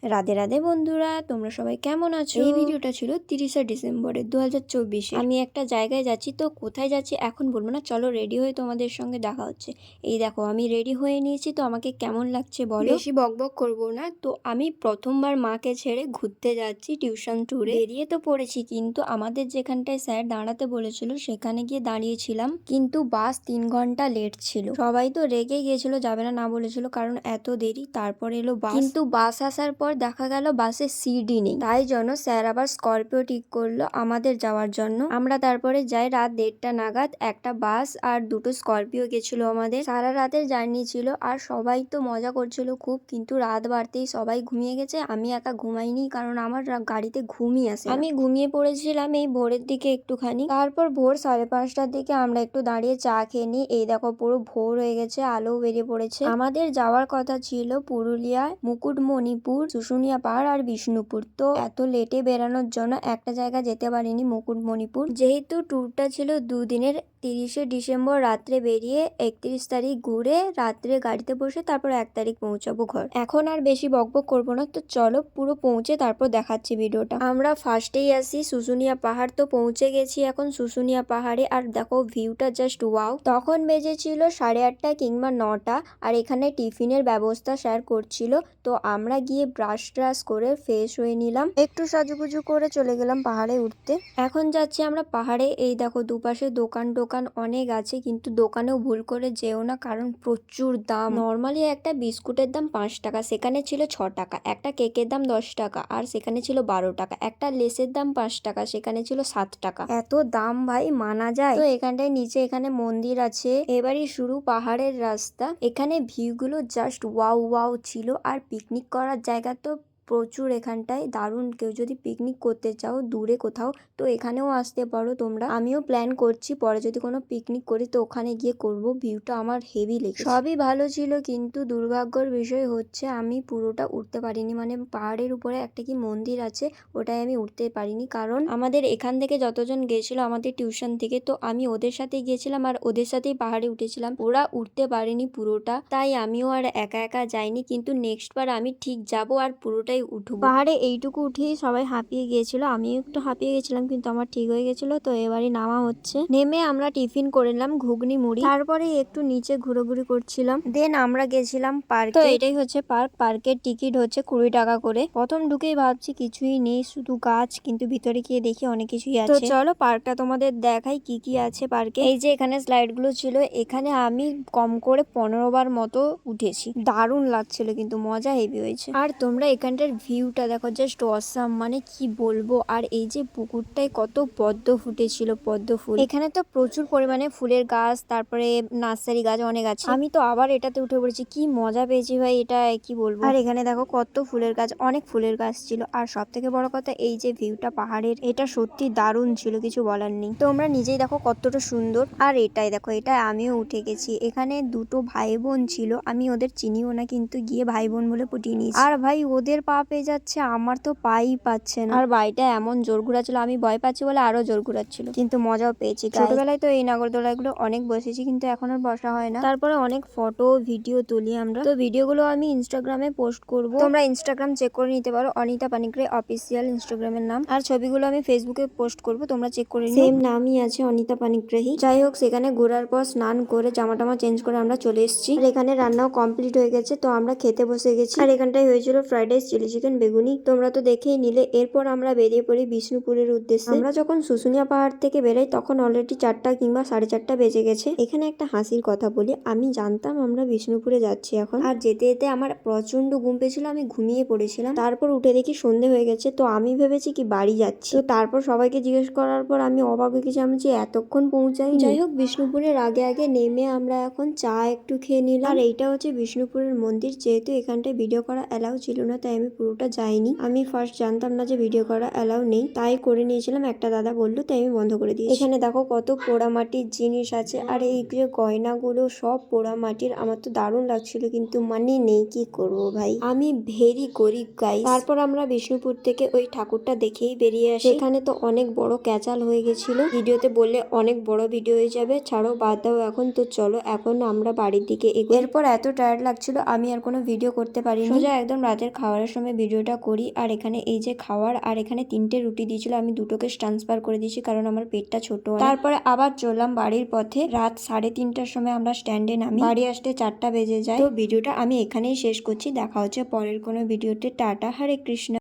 রাধে রাধে বন্ধুরা, তোমরা সবাই কেমন আছো? এই ভিডিওটা ছিল 30শে ডিসেম্বরের 2024। আমি একটা জায়গায় যাচ্ছি, তো কোথায় যাচ্ছি এখন বলবো না, চলো রেডি হয়ে তোমাদের সঙ্গে দেখা হচ্ছে। এই দেখো আমি রেডি হয়ে নিয়েছি, তো আমাকে কেমন লাগছে বলো। বেশি বকবক করবো না, তো আমি প্রথমবার মাকে ছেড়ে ঘুরতে যাচ্ছি টিউশন ট্যুরে। বেরিয়ে তো পড়েছি, কিন্তু আমাদের যেখানটায় স্যার দাঁড়াতে বলেছিল সেখানে গিয়ে দাঁড়িয়েছিলাম, কিন্তু বাস 3 ঘন্টা লেট ছিল। সবাই তো রেগে গিয়েছিল, যাবে না বলেছিল, কারণ এত দেরি। তারপর এলো বাস, কিন্তু বাস আসার পর দেখা গেল বাসে সিটই নেই। তাই জন্য স্যার আবার স্করপিও ঠিক করলো আমাদের যাওয়ার জন্য। আমরা তারপরে যাই রাত 1:30 নাগাদ। একটা বাস আর 2টো স্করপিও গেছিল আমাদের। সারা রাতের জার্নি ছিল, আর সবাই তো মজা করছিল খুব, কিন্তু রাত বাড়তেই সবাই ঘুমিয়ে গেছে। আমি একা ঘুমাইনি, কারণ আমার গাড়িতে ঘুমই আসে না। আমি ঘুমিয়ে পড়েছিলাম এই ভোরের দিকে একটুখানি। তারপর ভোর 5:30টার দিকে আমরা একটু দাঁড়িয়ে চা খেয়ে নিই। এই দেখো পুরো ভোর হয়ে গেছে, আলো বেরিয়ে পড়েছে। আমাদের যাওয়ার কথা ছিল পুরুলিয়ায় মুকুটমণিপুর, শুশুনিয়া পাহাড় আর বিষ্ণুপুর। তো এত লেটে বেরানোর জন্য একটা জায়গা যেতে পারিনি, মুকুটমণিপুর। যেহেতু ট্যুরটা ছিল 2 দিনের, 30শে ডিসেম্বর রাত্রে বেরিয়ে 31 তারিখ ঘুরে রাত্রে গাড়িতে বসে তারপর 1 তারিখ পৌঁছাবো ঘর। এখন আর বেশি বকবক করবো না, তো চলো পুরো পৌঁছে তারপর দেখাচ্ছি ভিডিওটা। আমরা ফার্স্টেই আসি শুশুনিয়া পাহাড়। তো পৌঁছে গেছি এখন শুশুনিয়া পাহাড়ে, আর দেখো ভিউটা জাস্ট ওয়াও। তখন বেজেছিল 8:30 কিংবা 9টা, আর এখানে টিফিনের ব্যবস্থা স্যার করছিল। তো আমরা গিয়ে ব্রাশ ট্রাশ করে ফ্রেশ হয়ে নিলাম, একটু সাজুগুজু করে চলে গেলাম পাহাড়ে উঠতে। এখন যাচ্ছি আমরা পাহাড়ে। এই দেখো দুপাশে দোকান টোকান অনেক আছে, কিন্তু দোকানেও ভুল করে যেও না, কারণ প্রচুর দাম। নর্মালি একটা বিস্কুটের দাম 5 টাকা, সেখানে ছিল 6 টাকা। একটা কেকের দাম 10 টাকা, আর সেখানে ছিল 12 টাকা। একটা লেসের দাম 5 টাকা, সেখানে ছিল 7 টাকা। এত দাম ভাই, মানা যায়? তো এখানটায় নিচে এখানে মন্দির আছে। এবারই শুরু পাহাড়ের রাস্তা। এখানে ভিউগুলো জাস্ট ওয়াও ওয়াও ছিল, আর পিকনিক করার জায়গা তো প্রচুর এখানটায়, দারুণ। কেউ যদি পিকনিক করতে চাও দূরে কোথাও, তো এখানেও আসতে পারো তোমরা। আমিও প্ল্যান করছি পরে যদি কোনো পিকনিক করি তো ওখানে গিয়ে করব। ভিউটা আমার হেভি লেগেছে, সবই ভালো ছিল, কিন্তু দুর্ভাগ্যের বিষয় হচ্ছে আমি পুরোটা উঠতে পারিনি। মানে পাহাড়ের উপরে একটা কি মন্দির আছে, ওটাই আমি উঠতে পারিনি, কারণ আমাদের এখান থেকে যতজন গেছিল আমাদের টিউশন থেকে, তো আমি ওদের সাথে গিয়েছিলাম আর ওদের সাথেই পাহাড়ে উঠেছিলাম। ওরা উঠতে পারেনি পুরোটা, তাই আমিও আর একা একা যাইনি, কিন্তু নেক্সট বার আমি ঠিক যাব আর পুরোটাই উঠবো। পাহাড়ে এইটুকু উঠেই সবাই হাঁপিয়ে গিয়েছিল, আমিও একটু হাঁপিয়ে গেছিলাম, কিন্তু আমার ঠিক হয়ে গেছিল। তো এবারে নামা হচ্ছে। নেমে আমরা টিফিন করে নিলাম, ঘুগনি মুড়ি। তারপরে একটু নিচে ঘুরোঘুরি করছিলাম, দেন আমরা গেছিলাম পার্কে। তো এটাই হচ্ছে পার্ক। পার্কের টিকিট হচ্ছে 20 টাকা করে। প্রথম ঢুকেই ভাবছি কিছুই নেই, শুধু গাছ, কিন্তু ভিতরে গিয়ে দেখি অনেক কিছুই আছে। তো চলো পার্কটা তোমাদের দেখাই কি কি আছে পার্কে। এই যে এখানে স্লাইড গুলো ছিল, এখানে আমি কম করে 15 বার মতো উঠেছি। দারুণ লাগছিল, কিন্তু মজা হেভি হয়েছে। আর তোমরা এখানটার ভিউটা দেখো, জাস্ট অসাম, মানে কি বলবো। আর এই যে পুকুরটায় কত পদ্ম ফুটেছিল, পদ্ম ফুল। এখানে তো প্রচুর পরিমাণে ফুলের গাছ, তারপরে নার্সারি গাছ অনেক আছে। আমি তো আবার এটাতে উঠে পড়েছি, কি মজা পেয়েছি ভাই, এটা কি বলবো। আর এখানে দেখো কত ফুলের গাছ, অনেক ফুলের গাছ ছিল। আর সব থেকে বড় কথা এই যে ভিউটা পাহাড়ের, এটা সত্যি দারুণ ছিল, কিছু বলার নেই। তোমরা নিজেই দেখো কতটা সুন্দর। আর এটাই দেখো, এটা আমিও উঠে গেছি। এখানে 2টো ভাই বোন ছিল, আমি ওদের চিনিও না, কিন্তু গিয়ে ভাই বোন বলে পটিয়ে নিয়েছি। আর ভাই ওদের পা পেয়ে যাচ্ছে, আমার তো পাই পাচ্ছে না। আর বাইটা এমন জোর ঘুরাচ্ছিল, আমি ভয় পাচ্ছি বলে আরো জোর ঘুরাচ্ছিল, কিন্তু মজাও পেয়েছি। ছোটবেলায় তো এই নাগরদোলাগুলো অনেক বসেছি, কিন্তু এখন আর বসা হয় না। তারপরে অনেক ফটো ভিডিও তুলি আমরা, তো ভিডিওগুলো আমি ইনস্টাগ্রামে পোস্ট করব। তোমরা ইনস্টাগ্রাম চেক করে নিতে পারো, অনিতা পানিগ্রাহী অফিসিয়াল ইনস্টাগ্রামের নাম। আর ছবিগুলো আমি ফেসবুকে পোস্ট করব, তোমরা চেক করে নিও। সেম নামই আছে, অনিতা পানিগ্রাহী। যাই হোক, সেখানে ঘোরার পর স্নান করে জামা টামা চেঞ্জ করে আমরা চলে এসেছি। আর এখানে রান্নাও কমপ্লিট হয়ে গেছে, তো আমরা খেতে বসে গেছি। আর এখানটায় হয়েছিল ফ্রাইড রাইস, চিলি চিকেন, বেগুনি। তোমরা তো দেখেই নিলে। এরপর আমরা বেরিয়ে পড়ি বিষ্ণুপুরের উদ্দেশ্যে। আমরা যখন শুশুনিয়া পাহাড় থেকে বেরোই তখন অলরেডি 4টা কিংবা 4:30 বেজে গেছে। এখানে একটা হাসির কথা বলি, আমি জানতাম আমরা বিষ্ণুপুরে যাচ্ছি এখন, আর যেতে যেতে আমার প্রচন্ড ঘুম পেয়েছিল, আমি ঘুমিয়ে পড়েছিলাম। তারপর উঠে দেখি সন্ধে হয়ে গেছে, তো আমি ভেবেছি কি বাড়ি যাচ্ছি। তো তারপর সবাইকে জিজ্ঞেস করার পর আমি অবাক হয়ে গেছি, আমি যে এতক্ষণ পৌঁছাই। যাই হোক, বিষ্ণুপুরের আগে আগে নেমে আমরা এখন চা একটু খেয়ে নিলাম। আর এইটা হচ্ছে বিষ্ণুপুরের মন্দির। যেহেতু এখানটায় ভিডিও করা অ্যালাউ ছিল না, তাই আমি পুরোটা যাইনি। আমি ফার্স্ট জানতাম না যে ভিডিও করা অ্যালাউ নেই, তাই করে নিয়েছিলাম। একটা দাদা বললো, তাই আমি বন্ধ করে দিয়েছি। এখানে দেখো কত পোড়ামাটির জিনিস আছে, আর এই যে গয়নাগুলো সব পোড়ামাটির। আমার তো দারুণ লাগছিল, কিন্তু মানি নেই, কি করবো ভাই, আমি ভেরি গরিব গাইস। তারপর আমরা বিষ্ণুপুর থেকে ওই ঠাকুরটা দেখেই বেরিয়ে আসি। এখানে তো অনেক বড় ক্যাচাল হয়ে গেছিল, ভিডিওতে বললে অনেক বড় ভিডিও হয়ে যাবে, ছাড়ো বাদ দাও এখন। তো চলো এখন আমরা বাড়ির দিকে এগোই। এরপর এত টায়ার্ড লাগছিল, আমি আর কোনো ভিডিও করতে পারিনি। সোজা একদম রাতের খাবারের সময় সময় ভিডিওটা করি। আর এখানে এই যে খাওয়ার, আর এখানে 3টে রুটি দিয়েছিল, আমি দুটোকে ট্রান্সফার করে দিয়েছি কারণ আমার পেটটা ছোট। তারপরে আবার চললাম বাড়ির পথে। রাত 3:30টার সময় আমরা স্ট্যান্ডে নামি, বাড়ি আসতে 4টা বেজে যায়। তো ভিডিওটা আমি এখানেই শেষ করছি, দেখা হচ্ছে পরের কোনো ভিডিওতে। টাটা, হরে কৃষ্ণ।